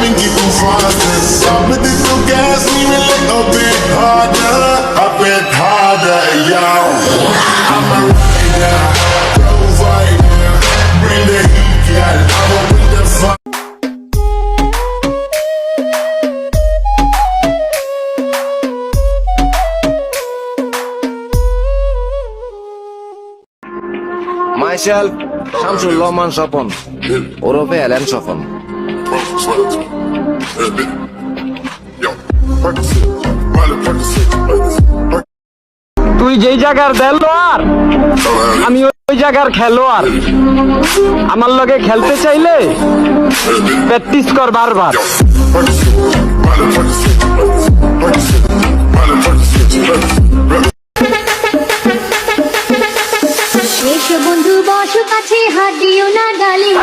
and keep them fastest. Stop with the new gas, leave it like a bit harder, y'all. I'm a rider, provider, bring the heat, girl. I'm a with the fire. Myself, Shamsul Rahman Sopon, ওরফে Allen সফন। তুই যেই জায়গার দেলোয়ার আমি ওই জায়গার খেলোয়াড়। আমার লগে খেলতে চাইলে প্র্যাকটিস কর বারবার। এসো বন্ধু বসো কাছে, হাত দিও না গালে,